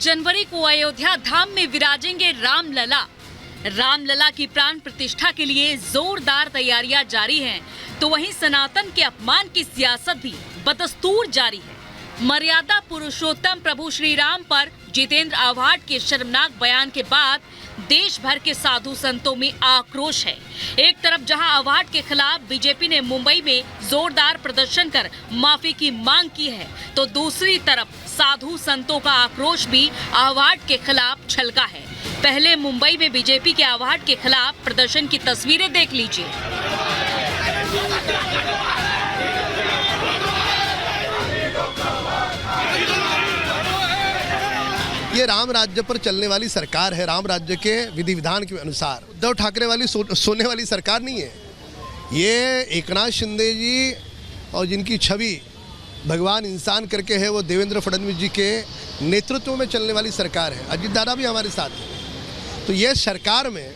जनवरी को अयोध्या धाम में विराजेंगे रामलला। रामलला की प्राण प्रतिष्ठा के लिए जोरदार तैयारियां जारी हैं, तो वहीं सनातन के अपमान की सियासत भी बदस्तूर जारी है। मर्यादा पुरुषोत्तम प्रभु श्री राम पर जितेंद्र आव्हाड के शर्मनाक बयान के बाद देश भर के साधु संतों में आक्रोश है। एक तरफ जहां आव्हाड के खिलाफ बीजेपी ने मुंबई में जोरदार प्रदर्शन कर माफी की मांग की है, तो दूसरी तरफ साधु संतों का आक्रोश भी आव्हाड के खिलाफ छलका है। पहले मुंबई में बीजेपी के आव्हाड के खिलाफ प्रदर्शन की तस्वीरें देख लीजिए। ये राम राज्य पर चलने वाली सरकार है, राम राज्य के विधि विधान के अनुसार। उद्धव ठाकरे वाली सोने वाली सरकार नहीं है ये। एकनाथ शिंदे जी और जिनकी छवि भगवान इंसान करके है, वो देवेंद्र फडणवीस जी के नेतृत्व में चलने वाली सरकार है। अजित दादा भी हमारे साथ है। तो ये सरकार में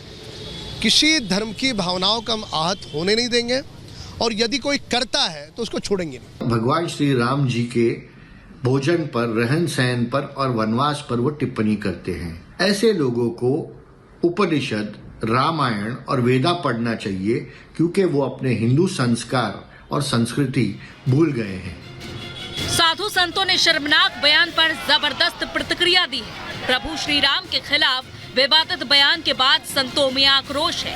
किसी धर्म की भावनाओं का हम आहत होने नहीं देंगे, और यदि कोई करता है तो उसको छोड़ेंगे नहीं। भगवान श्री राम जी के भोजन पर, रहन सहन पर और वनवास पर वो टिप्पणी करते हैं। ऐसे लोगों को उपनिषद, रामायण और वेदा पढ़ना चाहिए, क्योंकि वो अपने हिंदू संस्कार और संस्कृति भूल गए हैं। साधु संतों ने शर्मनाक बयान पर जबरदस्त प्रतिक्रिया दी है। प्रभु श्री राम के खिलाफ विवादित बयान के बाद संतों में आक्रोश है।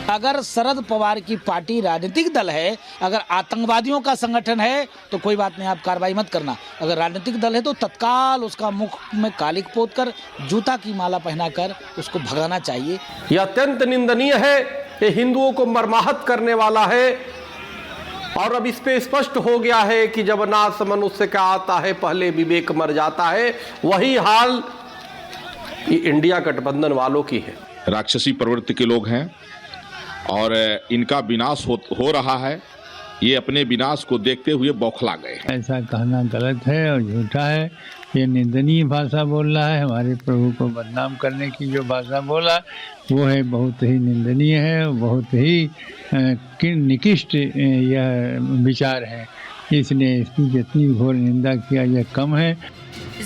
अगर शरद पवार की पार्टी राजनीतिक दल है, अगर आतंकवादियों का संगठन है तो कोई बात नहीं, आप कार्रवाई मत करना। अगर राजनीतिक दल है तो तत्काल उसका मुख में कालिक पोत कर, जूता की माला पहनाकर उसको भगाना चाहिए। यह अत्यंत निंदनीय है, ये हिंदुओं को मर्माहत करने वाला है। और अब इस पे स्पष्ट हो गया है कि जब नाश मनुष्य का आता है, पहले विवेक मर जाता है। वही हाल ये इंडिया गठबंधन वालों की है। राक्षसी प्रवृत्ति के लोग हैं और इनका विनाश हो रहा है। ये अपने विनाश को देखते हुए बौखला गए। ऐसा कहना गलत है और झूठा है। ये निंदनीय भाषा बोल रहा है। हमारे प्रभु को बदनाम करने की जो भाषा बोला वो है बहुत ही निंदनीय है, बहुत ही निकृष्ट यह विचार है। इसने इसकी जितनी घोर निंदा किया यह कम है।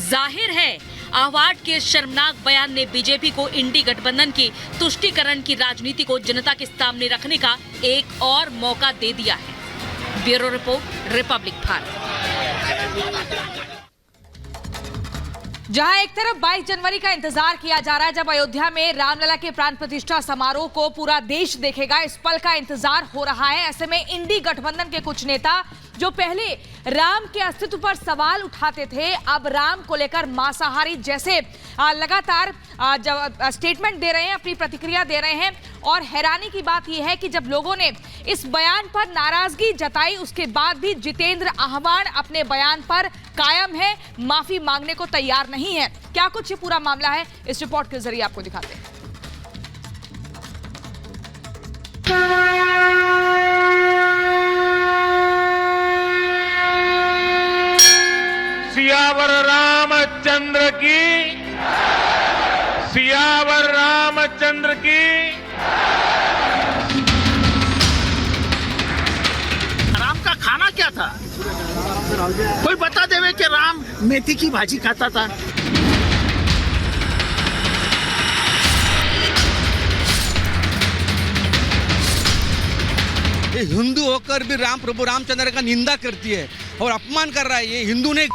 जाहिर है आव्हाड के शर्मनाक बयान ने बीजेपी को इंडी गठबंधन की तुष्टीकरण की राजनीति को जनता के सामने रखने का एक और मौका दे दिया है। Bureau report, republic Bharat. जहां एक तरफ 22 जनवरी का इंतजार किया जा रहा है, जब अयोध्या में रामलला के प्राण प्रतिष्ठा समारोह को पूरा देश देखेगा, इस पल का इंतजार हो रहा है। ऐसे में इंडी गठबंधन के कुछ नेता जो पहले राम के अस्तित्व पर सवाल उठाते थे, अब राम को लेकर मांसाहारी जैसे लगातार स्टेटमेंट दे रहे हैं, अपनी प्रतिक्रिया दे रहे हैं। और हैरानी की बात यह है कि जब लोगों ने इस बयान पर नाराजगी जताई, उसके बाद भी जितेंद्र आव्हाड अपने बयान पर कायम है, माफी मांगने को तैयार नहीं है। क्या कुछ ये पूरा मामला है, इस रिपोर्ट के जरिए आपको दिखाते हैं। सियावर रामचंद्र की, सियावर रामचंद्र की। राम का खाना क्या था? कोई बता देवे कि राम मेथी की भाजी खाता था। ये हिंदू होकर भी राम प्रभु रामचंद्र का निंदा करती है और अपमान कर रहा है। ये हिंदू ने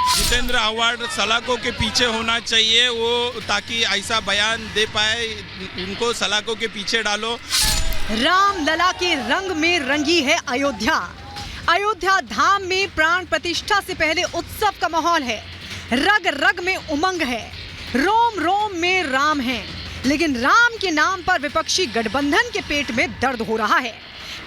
जितेंद्र आव्हाड सलाखों के पीछे होना चाहिए वो, ताकि ऐसा बयान दे पाए। इनको सलाखों के पीछे डालो। रामलला के रंग में रंगी है अयोध्या। अयोध्या धाम में प्राण प्रतिष्ठा से पहले उत्सव का माहौल है। रग रग में उमंग है, रोम रोम में राम है। लेकिन राम के नाम पर विपक्षी गठबंधन के पेट में दर्द हो रहा है।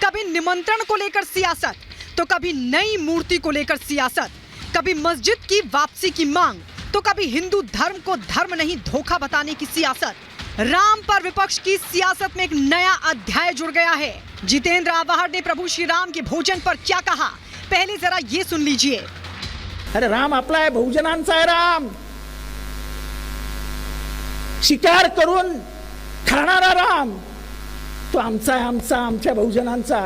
कभी निमंत्रण को लेकर सियासत, तो कभी नई मूर्ति को लेकर सियासत, कभी मस्जिद की वापसी की मांग, तो कभी हिंदू धर्म को धर्म नहीं धोखा बताने की सियासत। राम पर विपक्ष की सियासत में एक नया अध्याय जुड़ गया है। जितेंद्र आव्हाड ने प्रभु श्री राम के भोजन पर क्या कहा, पहले जरा ये सुन लीजिए। अरे राम आपला आहे, बहुजनांचा आहे राम। शिकार करून खाणारा राम तो आमचा आहे, आमच्या बहुजनांचा।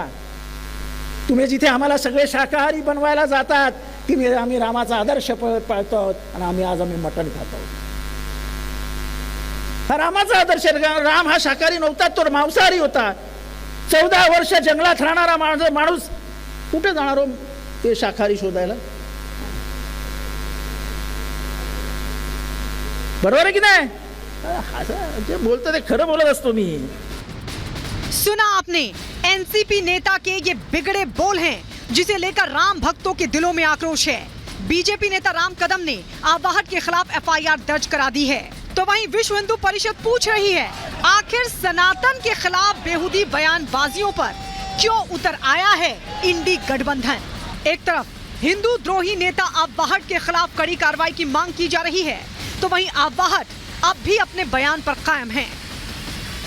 तुम्ही जिथे आम्हाला सगळे शाकाहारी बनवायला जातात, तिथे आम्ही रामाचा आदर्श पाळतो आणि आम्ही आज मटण खातो। हा रामाचा आदर्श आहे. राम हा शाकाहारी नव्हता, तो मांसाहारी होता. 14 वर्ष जंगलात राहणारा माणूस कुठे जाणार हो ते शाकाहारी शोधायला? बरोबर आहे की नाही? जे बोलतो ते खरं बोलत असतो मी. सुना आपने, एनसीपी नेता के ये बिगड़े बोल हैं, जिसे लेकर राम भक्तों के दिलों में आक्रोश है. बीजेपी नेता राम कदम ने आवाहट के खिलाफ एफआईआर दर्ज करा दी है. तो वहीं विश्व हिंदू परिषद पूछ रही है, आखिर सनातन के खिलाफ बेहुदी बयानबाजियों पर क्यों उतर आया है इंडी गठबंधन? एक तरफ हिंदू द्रोही नेता आवाहट के खिलाफ कड़ी कार्रवाई की मांग की जा रही है, तो वहीं आवाहट अब भी अपने बयान पर कायम है.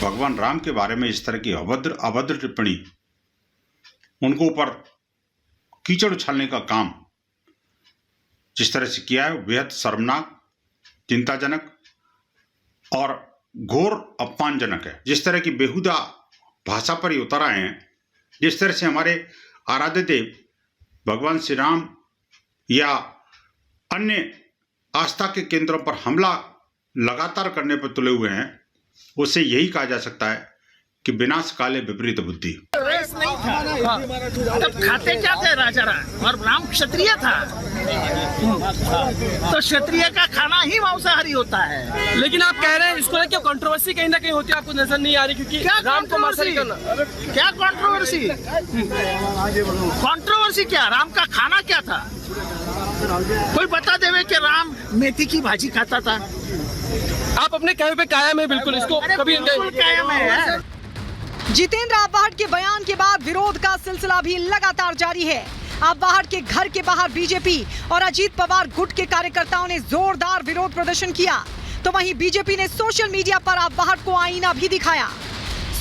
भगवान राम के बारे में इस तरह की अभद्र टिप्पणी, उनको ऊपर कीचड़ उछालने का काम जिस तरह से किया है, बेहद शर्मनाक, चिंताजनक और घोर अपमानजनक है. जिस तरह की बेहुदा भाषा पर ही उतर आए हैं, जिस तरह से हमारे आराध्य देव भगवान श्री राम या अन्य आस्था के केंद्रों पर हमला लगातार करने पर तुले हुए हैं, उससे यही कहा जा सकता है कि विनाश काले विपरीत बुद्धि. रेस नहीं था, तब खाते क्या थे राजा राम, और राम क्षत्रिय था, तो क्षत्रिय का खाना ही मांसाहारी होता है. लेकिन आप कह रहे हैं इसको लेकर कंट्रोवर्सी कहीं ना कहीं होती है, आपको नजर नहीं आ रही? क्योंकि राम को मांसाहारी करना, क्या कंट्रोवर्सी? कंट्रोवर्सी क्या? राम का खाना क्या था? कोई बता देवे कि राम मेथी की भाजी खाता था? आप अपने कहे पे कायम है बिल्कुल, इसको कभी कायम है. जितेंद्र आव्हाड के बयान के बाद विरोध का सिलसिला भी लगातार जारी है. आव्हाड के घर के बाहर बीजेपी और अजीत पवार गुट के कार्यकर्ताओं ने जोरदार विरोध प्रदर्शन किया, तो वहीं बीजेपी ने सोशल मीडिया पर आव्हाड को आईना भी दिखाया.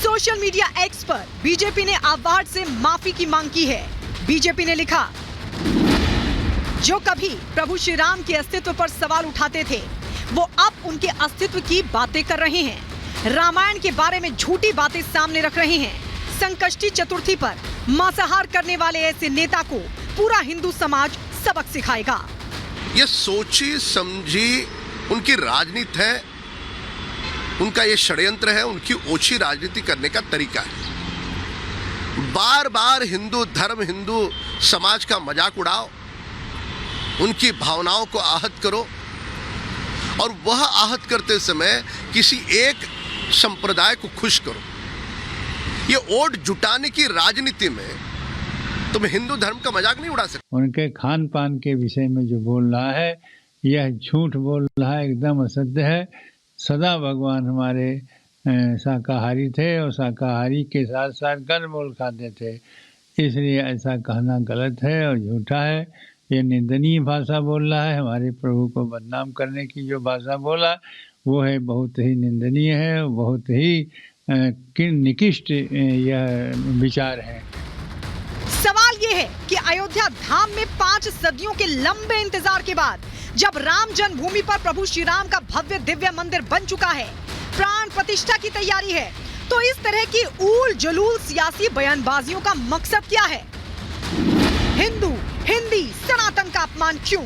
सोशल मीडिया एक्स पर बीजेपी ने आव्हाड से माफी की मांग की है. बीजेपी ने लिखा, जो कभी प्रभु श्री राम के अस्तित्व पर सवाल उठाते थे, वो अब उनके अस्तित्व की बातें कर रहे हैं. रामायण के बारे में झूठी बातें सामने रख रहे हैं. संकष्टी चतुर्थी पर मांसाहार करने वाले ऐसे नेता को पूरा हिंदू समाज सबक सिखाएगा. ये सोची समझी उनकी राजनीति है, उनका ये षड्यंत्र है, उनकी ओछी राजनीति करने का तरीका है. बार बार हिंदू धर्म, हिंदू समाज का मजाक उड़ाओ, उनकी भावनाओं को आहत करो, और वह आहत करते समय किसी एक संप्रदाय को खुश करो. ये वोट जुटाने की राजनीति में तुम हिंदू धर्म का मजाक नहीं उड़ा सकते. उनके खान पान के विषय में जो बोल रहा है, यह झूठ बोल रहा है, एकदम असत्य है. सदा भगवान हमारे शाकाहारी थे और शाकाहारी के साथ साथ कंदमूल खाते थे, इसलिए ऐसा कहना गलत है और झूठा है. ये निंदनीय भाषा बोल रहा है. हमारे प्रभु को बदनाम करने की जो भाषा बोला वो है बहुत ही निंदनीय है, बहुत ही निकृष्ट यह विचार है. सवाल ये है कि अयोध्या धाम में 5 सदियों के लंबे इंतजार के बाद जब राम जन्मभूमि पर प्रभु श्री राम का भव्य दिव्य मंदिर बन चुका है, प्राण प्रतिष्ठा की तैयारी है, तो इस तरह की ऊल जलूल सियासी बयानबाजियों का मकसद क्या है? हिंदू, हिंदी, सनातन का अपमान क्यों?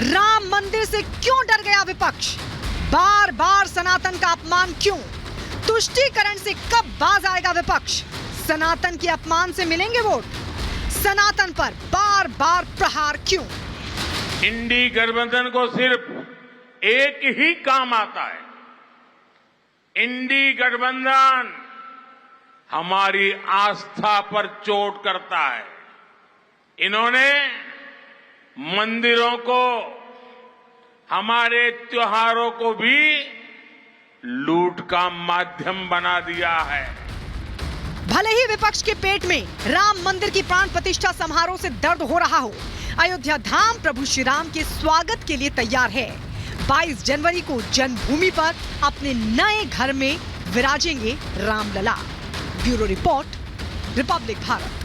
राम मंदिर से क्यों डर गया विपक्ष? बार बार सनातन का अपमान क्यों? तुष्टीकरण से कब बाज आएगा विपक्ष? सनातन के अपमान से मिलेंगे वोट? सनातन पर बार बार प्रहार क्यों? इंडी गठबंधन को सिर्फ एक ही काम आता है. इंडी गठबंधन हमारी आस्था पर चोट करता है. इन्होंने मंदिरों को, हमारे त्योहारों को भी लूट का माध्यम बना दिया है. भले ही विपक्ष के पेट में राम मंदिर की प्राण प्रतिष्ठा समारोह से दर्द हो रहा हो, अयोध्या धाम प्रभु श्री राम के स्वागत के लिए तैयार है. 22 जनवरी को जन्मभूमि पर अपने नए घर में विराजेंगे Ramlala. Bureau report, republic Bharat.